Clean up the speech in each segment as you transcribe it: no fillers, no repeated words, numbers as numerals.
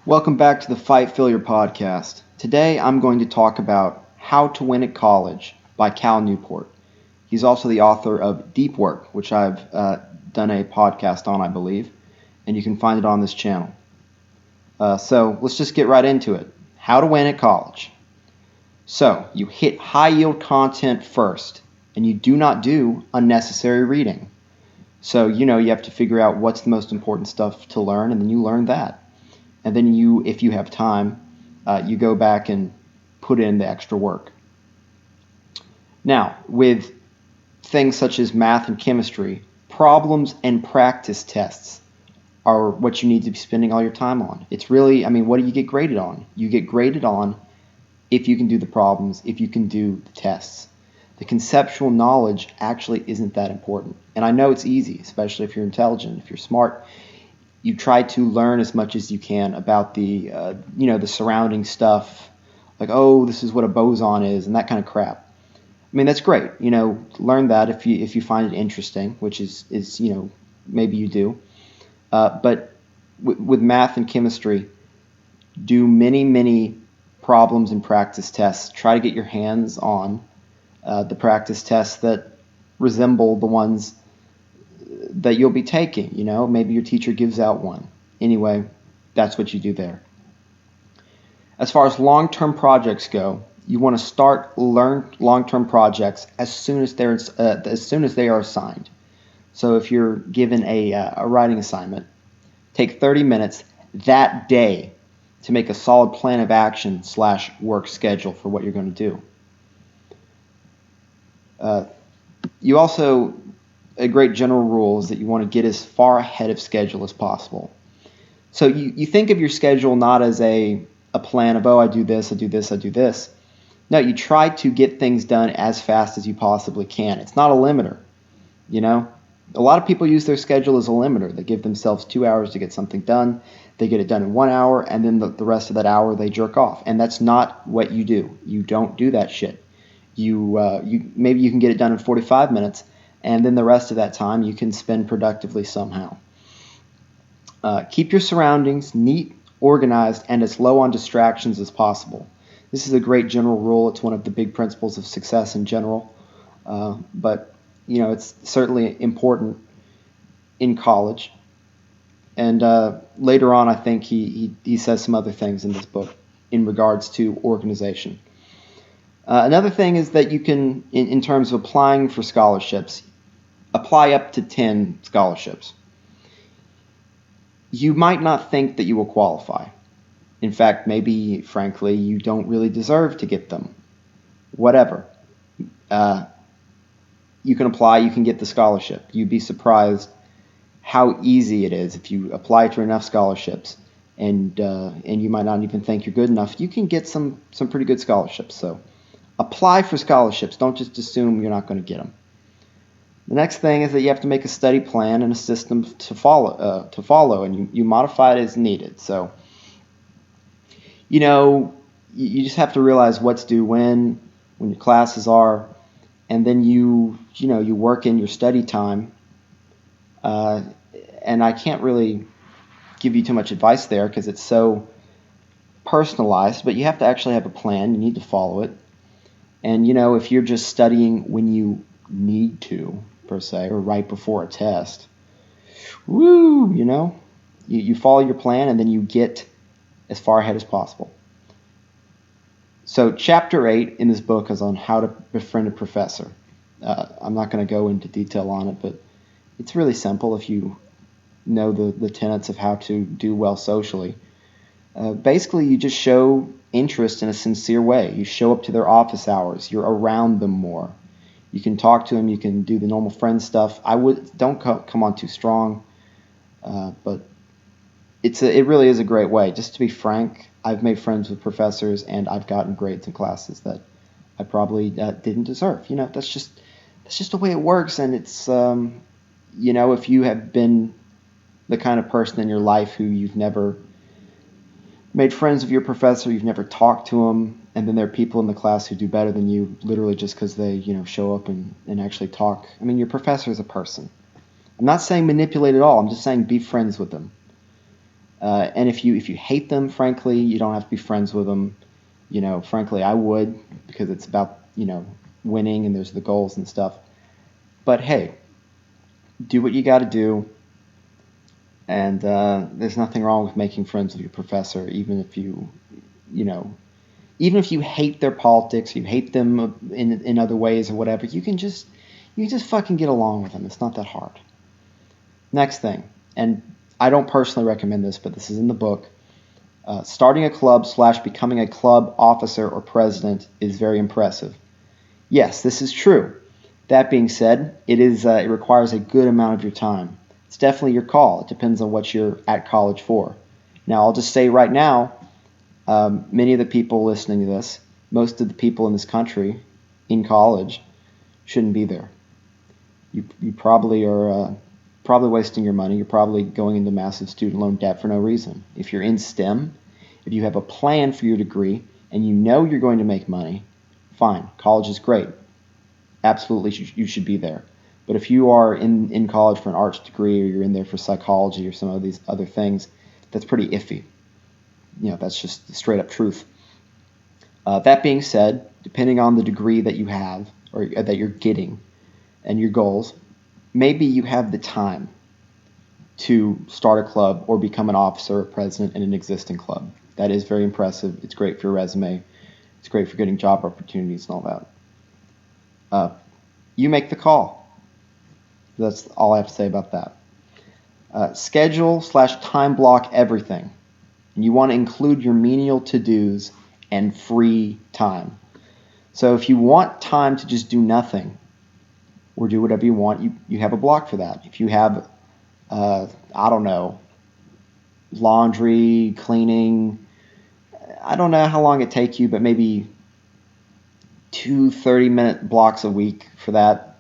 Welcome back to the Fight Failure podcast. Today I'm going to talk about How to Win at College by Cal Newport. He's also the author of Deep Work, which I've done a podcast on, I believe, and you can find it on this channel. So let's just get right into it. How to win at college. So you hit high yield content first, and you do not do unnecessary reading. So you have to figure out what's the most important stuff to learn, and then you learn that. And then if you have time, you go back and put in the extra work. Now, with things such as math and chemistry, problems and practice tests are what you need to be spending all your time on. It's really, what do you get graded on? You get graded on if you can do the problems, if you can do the tests. The conceptual knowledge actually isn't that important. And I know it's easy, especially if you're intelligent, if you're smart. You try to learn as much as you can about the surrounding stuff, like, oh, this is what a boson is, and that kind of crap. That's great. Learn that if you find it interesting, which is maybe you do. But with math and chemistry, do many problems and practice tests. Try to get your hands on the practice tests that resemble the ones that you'll be taking. Maybe your teacher gives out one. Anyway, that's what you do there. As far as long-term projects go, you want to learn long-term projects as soon as they are assigned. So if you're given a writing assignment, take 30 minutes that day to make a solid plan of action / work schedule for what you're going to do. A great general rule is that you want to get as far ahead of schedule as possible. So you think of your schedule not as a plan of, I do this, I do this, I do this. No, you try to get things done as fast as you possibly can. It's not a limiter. A lot of people use their schedule as a limiter. They give themselves 2 hours to get something done. They get it done in 1 hour, and then the rest of that hour they jerk off. And that's not what you do. You don't do that shit. Maybe you can get it done in 45 minutes, and then the rest of that time you can spend productively somehow. Keep your surroundings neat, organized, and as low on distractions as possible. This is a great general rule. It's one of the big principles of success in general. But it's certainly important in college. And later on, I think he says some other things in this book in regards to organization. Another thing is that you can, in terms of applying for scholarships, apply up to 10 scholarships. You might not think that you will qualify. In fact, maybe, frankly, you don't really deserve to get them. Whatever. You can apply, you can get the scholarship. You'd be surprised how easy it is if you apply to enough scholarships, and you might not even think you're good enough. You can get some pretty good scholarships. So apply for scholarships. Don't just assume you're not going to get them. The next thing is that you have to make a study plan and a system to follow, and you modify it as needed. So, you just have to realize what's due when your classes are, and then you work in your study time. And I can't really give you too much advice there because it's so personalized, but you have to actually have a plan. You need to follow it. And, if you're just studying when you need to, per se, or right before a test, you follow your plan and then you get as far ahead as possible. So Chapter 8 in this book is on how to befriend a professor. I'm not going to go into detail on it, but it's really simple if you know the tenets of how to do well socially. Basically, you just show interest in a sincere way. You show up to their office hours. You're around them more. You can talk to them. You can do the normal friend stuff. Don't come on too strong, but it really is a great way. Just to be frank, I've made friends with professors, and I've gotten grades in classes that I probably didn't deserve. That's just the way it works. And it's if you have been the kind of person in your life who you've never made friends with your professor, you've never talked to them, and then there are people in the class who do better than you literally just because they show up and actually talk. Your professor is a person. I'm not saying manipulate at all. I'm just saying be friends with them. And if you hate them, frankly, you don't have to be friends with them. Frankly, I would, because it's about winning and there's the goals and stuff. But hey, do what you got to do. And there's nothing wrong with making friends with your professor, even if even if you hate their politics, you hate them in other ways or whatever. You can just fucking get along with them. It's not that hard. Next thing, and I don't personally recommend this, but this is in the book. Starting a club / becoming a club officer or president is very impressive. Yes, this is true. That being said, it requires a good amount of your time. It's definitely your call. It depends on what you're at college for. Now, I'll just say right now, many of the people listening to this, most of the people in this country in college shouldn't be there. You probably are probably wasting your money. You're probably going into massive student loan debt for no reason. If you're in STEM, if you have a plan for your degree and you know you're going to make money, fine. College is great. Absolutely, you should be there. But if you are in college for an arts degree, or you're in there for psychology or some of these other things, that's pretty iffy. That's just the straight up truth. That being said, depending on the degree that you have or that you're getting and your goals, maybe you have the time to start a club or become an officer or president in an existing club. That is very impressive. It's great for your resume. It's great for getting job opportunities and all that. You make the call. That's all I have to say about that. Schedule / time block everything. And you want to include your menial to-dos and free time. So if you want time to just do nothing or do whatever you want, you have a block for that. If you have, laundry, cleaning, I don't know how long it takes you, but maybe 2 30-minute blocks a week for that,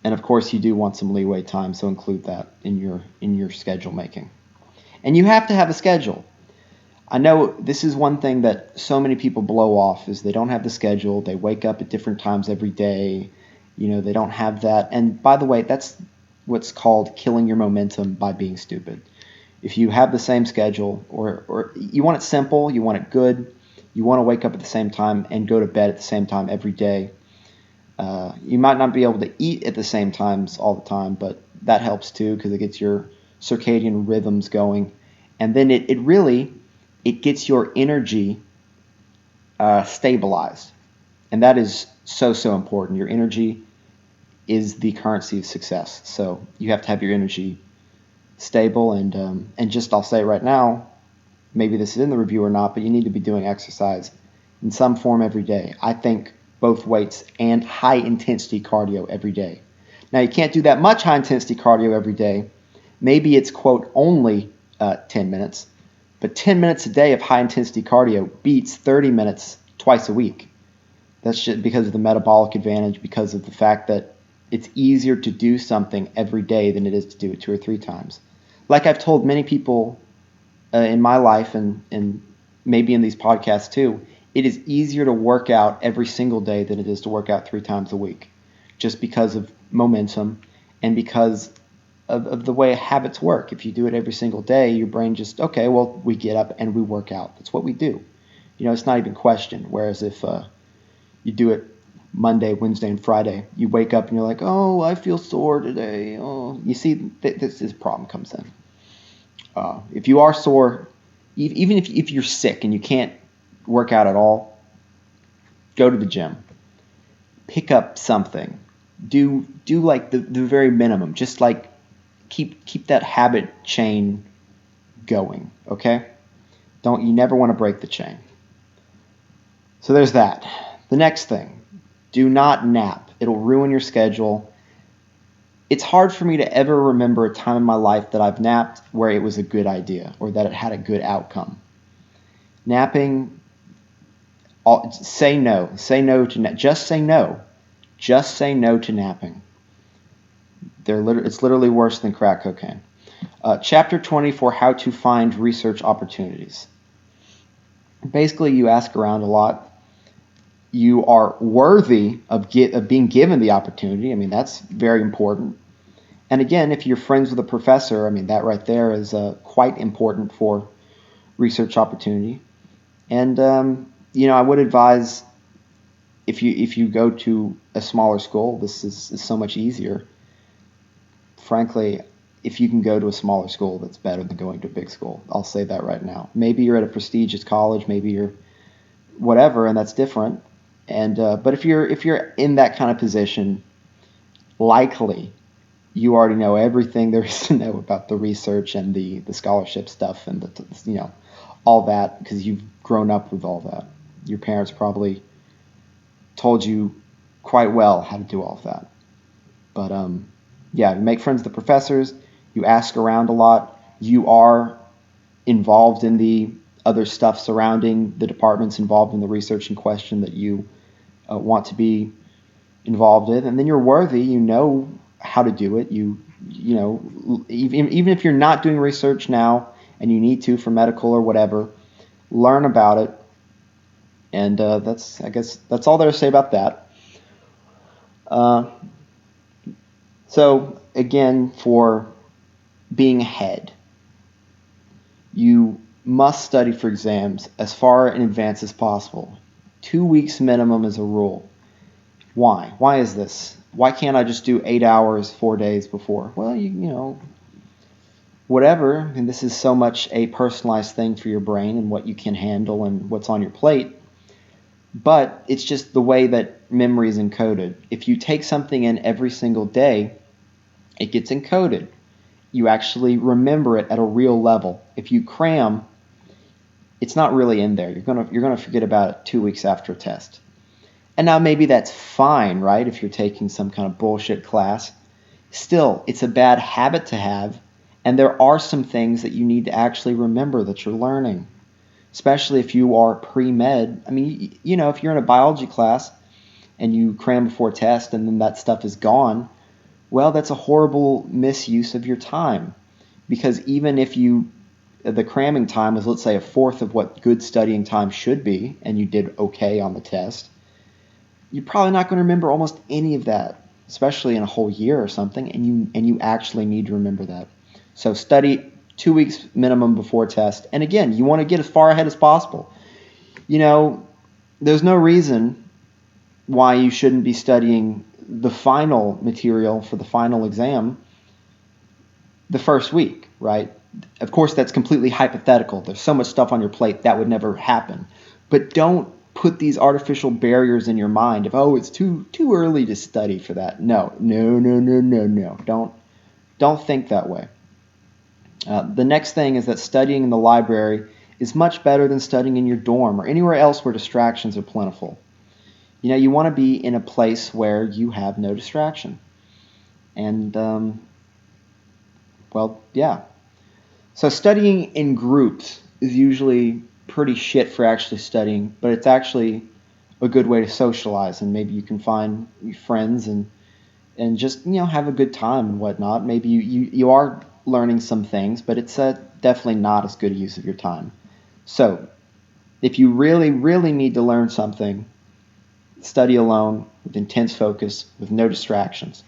And of course, you do want some leeway time, so include that in your schedule making. And you have to have a schedule. I know this is one thing that so many people blow off is they don't have the schedule. They wake up at different times every day. They don't have that. And by the way, that's what's called killing your momentum by being stupid. If you have the same schedule or you want it simple, you want it good, you want to wake up at the same time and go to bed at the same time every day. You might not be able to eat at the same times all the time, but that helps too because it gets your circadian rhythms going. And then it gets your energy stabilized. And that is so important. Your energy is the currency of success. So you have to have your energy stable. And just I'll say right now, maybe this is in the review or not, but you need to be doing exercise in some form every day. I think both weights and high-intensity cardio every day. Now, you can't do that much high-intensity cardio every day. Maybe it's, quote, only 10 minutes. But 10 minutes a day of high-intensity cardio beats 30 minutes twice a week. That's just because of the metabolic advantage, because of the fact that it's easier to do something every day than it is to do it 2 or 3 times. Like I've told many people in my life and maybe in these podcasts too, it is easier to work out every single day than it is to work out 3 times a week, just because of momentum and because of the way habits work. If you do it every single day, your brain just, okay, well, we get up and we work out. That's what we do. It's not even questioned. Whereas if you do it Monday, Wednesday, and Friday, you wake up and you're like, oh, I feel sore today. Oh, you see, this problem comes in. If you are sore, even if you're sick and you can't work out at all, go to the gym. Pick up something. Do like the very minimum. Just like keep that habit chain going, okay? You never want to break the chain. So there's that. The next thing, do not nap. It'll ruin your schedule. It's hard for me to ever remember a time in my life that I've napped where it was a good idea or that it had a good outcome. Napping, say no. Say no to just say no. Just say no to napping. It's literally worse than crack cocaine. Chapter 20 for how to find research opportunities. Basically, you ask around a lot. You are worthy of being given the opportunity. I mean, that's very important. And again, if you're friends with a professor, I mean, that right there is quite important for research opportunity. And I would advise if you go to a smaller school, this is so much easier. Frankly, if you can go to a smaller school, that's better than going to a big school. I'll say that right now. Maybe you're at a prestigious college, maybe you're whatever, and that's different. And but if you're in that kind of position, likely you already know everything there is to know about the research and the scholarship stuff and all that, because you've grown up with all that. Your parents probably told you quite well how to do all of that. But you make friends with the professors. You ask around a lot. You are involved in the other stuff surrounding the departments involved in the research in question that you want to be involved in, and then you're worthy. You know how to do it. Even if you're not doing research now and you need to for medical or whatever, learn about it. And I guess that's all there to say about that. So again, for being ahead, you must study for exams as far in advance as possible. 2 weeks minimum is a rule. Why? Why is this? Why can't I just do 8 hours 4 days before? Well, whatever. And this is so much a personalized thing for your brain and what you can handle and what's on your plate. But it's just the way that memory is encoded. If you take something in every single day, it gets encoded. You actually remember it at a real level. If you cram, it's not really in there. You're gonna forget about it 2 weeks after a test. And now maybe that's fine, right? If you're taking some kind of bullshit class. Still, it's a bad habit to have, and there are some things that you need to actually remember that you're learning, especially if you are pre-med. I mean, if you're in a biology class and you cram before test and then that stuff is gone, well, that's a horrible misuse of your time. Because even if the cramming time was, let's say, a fourth of what good studying time should be, and you did okay on the test, you're probably not going to remember almost any of that, especially in a whole year or something, and you actually need to remember that. So study 2 weeks minimum before test. And again, you want to get as far ahead as possible. There's no reason why you shouldn't be studying the final material for the final exam the first week, right? Of course, that's completely hypothetical. There's so much stuff on your plate that would never happen. But don't put these artificial barriers in your mind of, it's too early to study for that. No. Don't think that way. The next thing is that studying in the library is much better than studying in your dorm or anywhere else where distractions are plentiful. You want to be in a place where you have no distraction. And, So studying in groups is usually pretty shit for actually studying, but it's actually a good way to socialize, and maybe you can find friends and just have a good time and whatnot. Maybe you are learning some things, but it's definitely not as good a use of your time. So if you really, really need to learn something, study alone with intense focus with no distractions.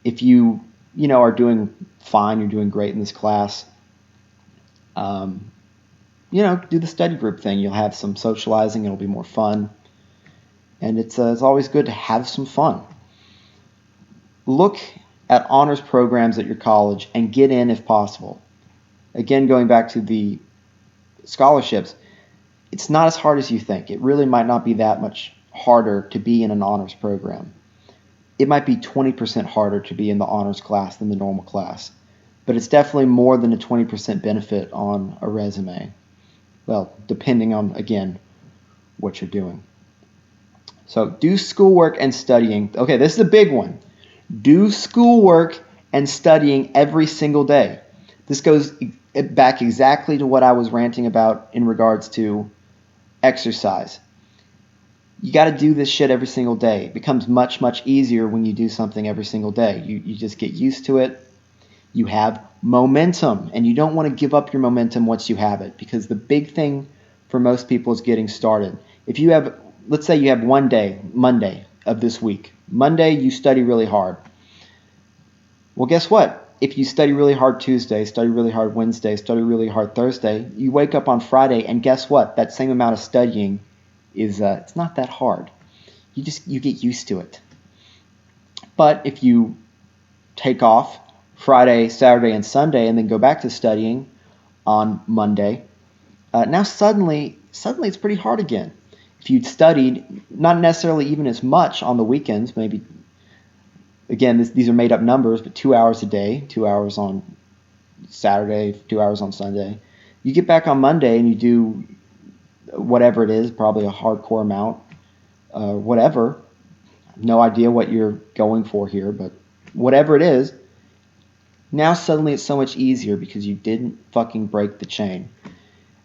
If you are doing fine, you're doing great in this class, do the study group thing. You'll have some socializing. It'll be more fun. And it's always good to have some fun. Look at honors programs at your college and get in if possible. Again, going back to the scholarships, it's not as hard as you think. It really might not be that much harder to be in an honors program. It might be 20% harder to be in the honors class than the normal class. But it's definitely more than a 20% benefit on a resume. Well, depending on, again, what you're doing. So do schoolwork and studying. Okay, this is a big one. Do schoolwork and studying every single day. This goes back exactly to what I was ranting about in regards to exercise. You got to do this shit every single day. It becomes much, much easier when you do something every single day. You just get used to it. You have momentum, and you don't want to give up your momentum once you have it, because the big thing for most people is getting started. If you have, let's say you have one day, Monday of this week. Monday, you study really hard. Well, guess what? If you study really hard Tuesday, study really hard Wednesday, study really hard Thursday, you wake up on Friday, and guess what? That same amount of studying is it's not that hard. You get used to it. But if you take off Friday, Saturday, and Sunday, and then go back to studying on Monday, now suddenly it's pretty hard again. If you'd studied, not necessarily even as much on the weekends, maybe, again, these are made up numbers, but 2 hours a day, 2 hours on Saturday, 2 hours on Sunday. You get back on Monday and you do whatever it is, probably a hardcore amount, whatever. No idea what you're going for here, but whatever it is, now suddenly it's so much easier because you didn't fucking break the chain.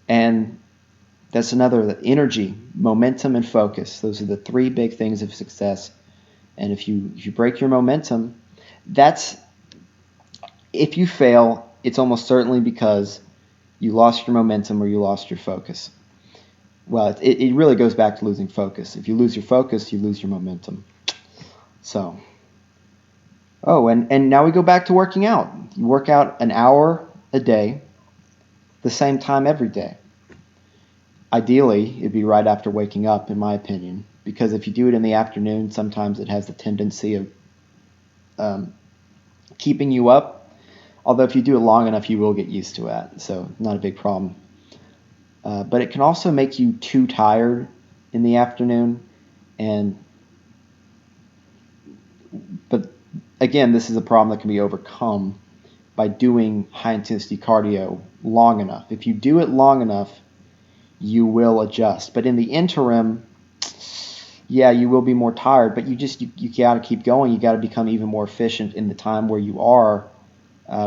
And that's another, energy, momentum, and focus. Those are the three big things of success. And if you break your momentum, if you fail, it's almost certainly because you lost your momentum or you lost your focus. Well, it really goes back to losing focus. If you lose your focus, you lose your momentum. So, and now we go back to working out. You work out an hour a day, the same time every day. Ideally, it'd be right after waking up, in my opinion, because if you do it in the afternoon, sometimes it has the tendency of keeping you up. Although if you do it long enough, you will get used to it, so not a big problem. But it can also make you too tired in the afternoon, but again, this is a problem that can be overcome by doing high-intensity cardio long enough. If you do it long enough, you will adjust. But in the interim, yeah, you will be more tired, but you got to keep going. You got to become even more efficient in the time where you are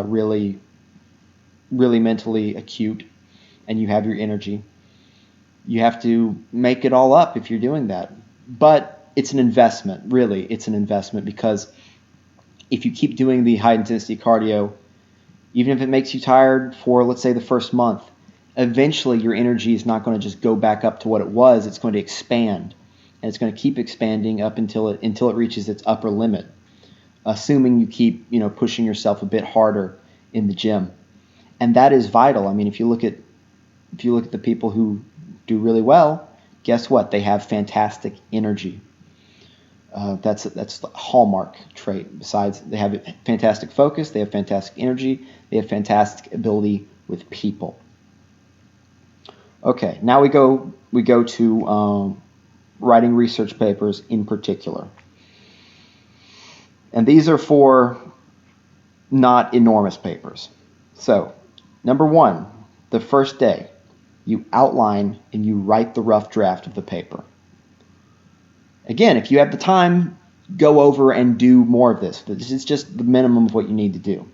really, really mentally acute and you have your energy. You have to make it all up if you're doing that. But it's an investment, really. It's an investment because if you keep doing the high-intensity cardio, even if it makes you tired for, let's say, the first month, eventually your energy is not going to just go back up to what it was. It's going to expand, and it's going to keep expanding up until it reaches its upper limit, assuming you keep pushing yourself a bit harder in the gym. And that is vital. I mean, if you look at the people who do really well, guess what? They have fantastic energy. That's the hallmark trait. Besides, they have fantastic focus, they have fantastic energy, they have fantastic ability with people. Okay, now we go to writing research papers in particular. And these are for not enormous papers. So, number 1, the first day, you outline and you write the rough draft of the paper. Again, if you have the time, go over and do more of this. This is just the minimum of what you need to do.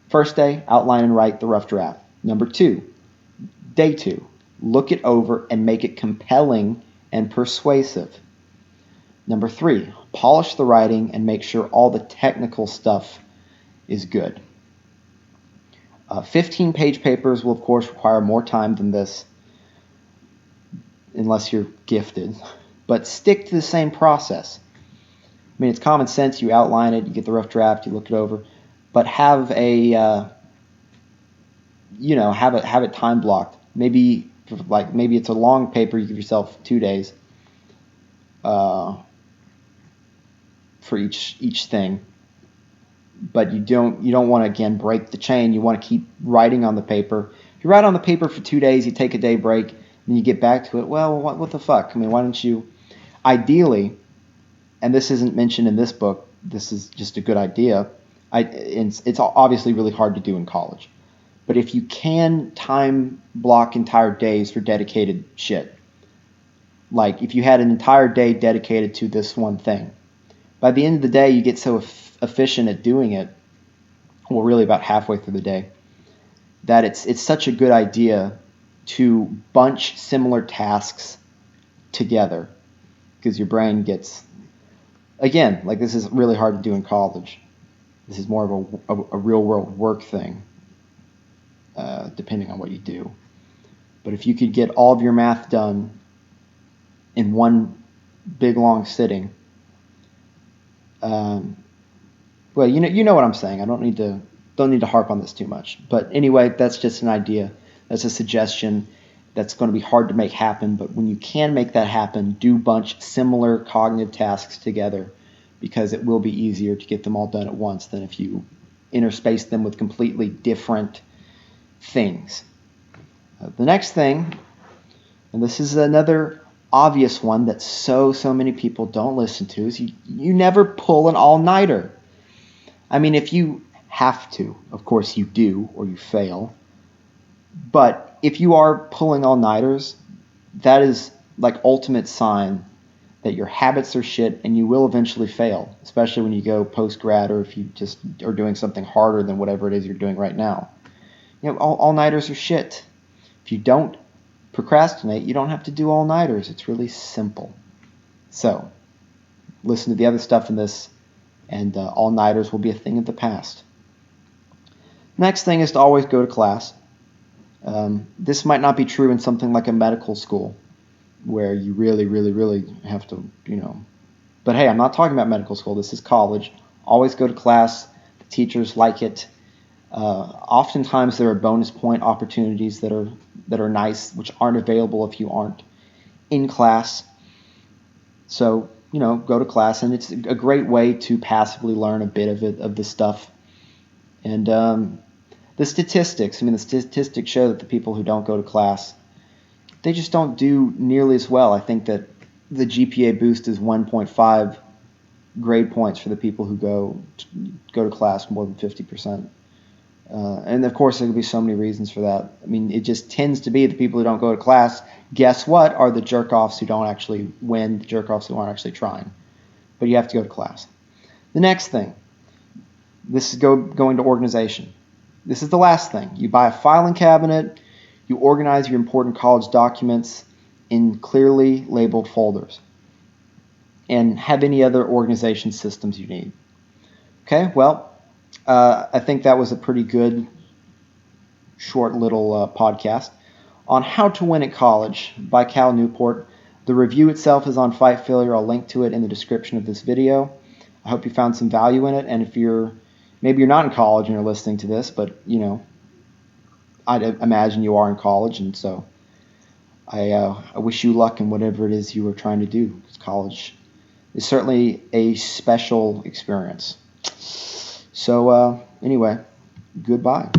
First day, outline and write the rough draft. Number 2, day 2, look it over and make it compelling and persuasive. Number 3, polish the writing and make sure all the technical stuff is good. 15-page papers will, of course, require more time than this, unless you're gifted. But stick to the same process. I mean, it's common sense. You outline it, you get the rough draft, you look it over, but have have it time blocked. Maybe it's a long paper. You give yourself 2 days for each thing. But you don't want to, again, break the chain. You want to keep writing on the paper. If you write on the paper for 2 days, you take a day break, and you get back to it. Well, what the fuck? I mean, why don't you? Ideally, and this isn't mentioned in this book, this is just a good idea. It's obviously really hard to do in college. But if you can time block entire days for dedicated shit, like if you had an entire day dedicated to this one thing, by the end of the day, you get so efficient at doing it, well, really about halfway through the day, that it's such a good idea to bunch similar tasks together, because your brain gets, again, like this is really hard to do in college. This is more of a real world work thing, depending on what you do. But if you could get all of your math done in one big long sitting, Well, you know what I'm saying. I don't need to harp on this too much. But anyway, that's just an idea. That's a suggestion that's going to be hard to make happen. But when you can make that happen, do bunch similar cognitive tasks together, because it will be easier to get them all done at once than if you interspace them with completely different things. The next thing, and this is another obvious one that so many people don't listen to, is you never pull an all-nighter. I mean, if you have to, of course you do, or you fail. But if you are pulling all-nighters, that is like ultimate sign that your habits are shit and you will eventually fail, especially when you go post-grad, or if you just are doing something harder than whatever it is you're doing right now. All-nighters are shit. If you don't procrastinate, you don't have to do all-nighters. It's really simple. So, listen to the other stuff in this, and all-nighters will be a thing of the past. Next thing is to always go to class. This might not be true in something like a medical school, where you really have to, But hey, I'm not talking about medical school. This is college. Always go to class. The teachers like it. Oftentimes there are bonus point opportunities that are nice, which aren't available if you aren't in class. So, go to class, and it's a great way to passively learn a bit of the stuff. And the statistics show that the people who don't go to class, they just don't do nearly as well. I think that the GPA boost is 1.5 grade points for the people who go to class more than 50%. And of course, there could be so many reasons for that. I mean, it just tends to be the people who don't go to class, guess what, are the jerk-offs who don't actually win, the jerk-offs who aren't actually trying. But you have to go to class. The next thing, this is going to organization. This is the last thing. You buy a filing cabinet, you organize your important college documents in clearly labeled folders, and have any other organization systems you need. Okay, well, I think that was a pretty good, short little podcast on How to Win at College by Cal Newport. The review itself is on Fight Failure. I'll link to it in the description of this video. I hope you found some value in it, and if maybe you're not in college and you're listening to this, but, I'd imagine you are in college, and so I wish you luck in whatever it is you are trying to do, because college is certainly a special experience. So, anyway, goodbye.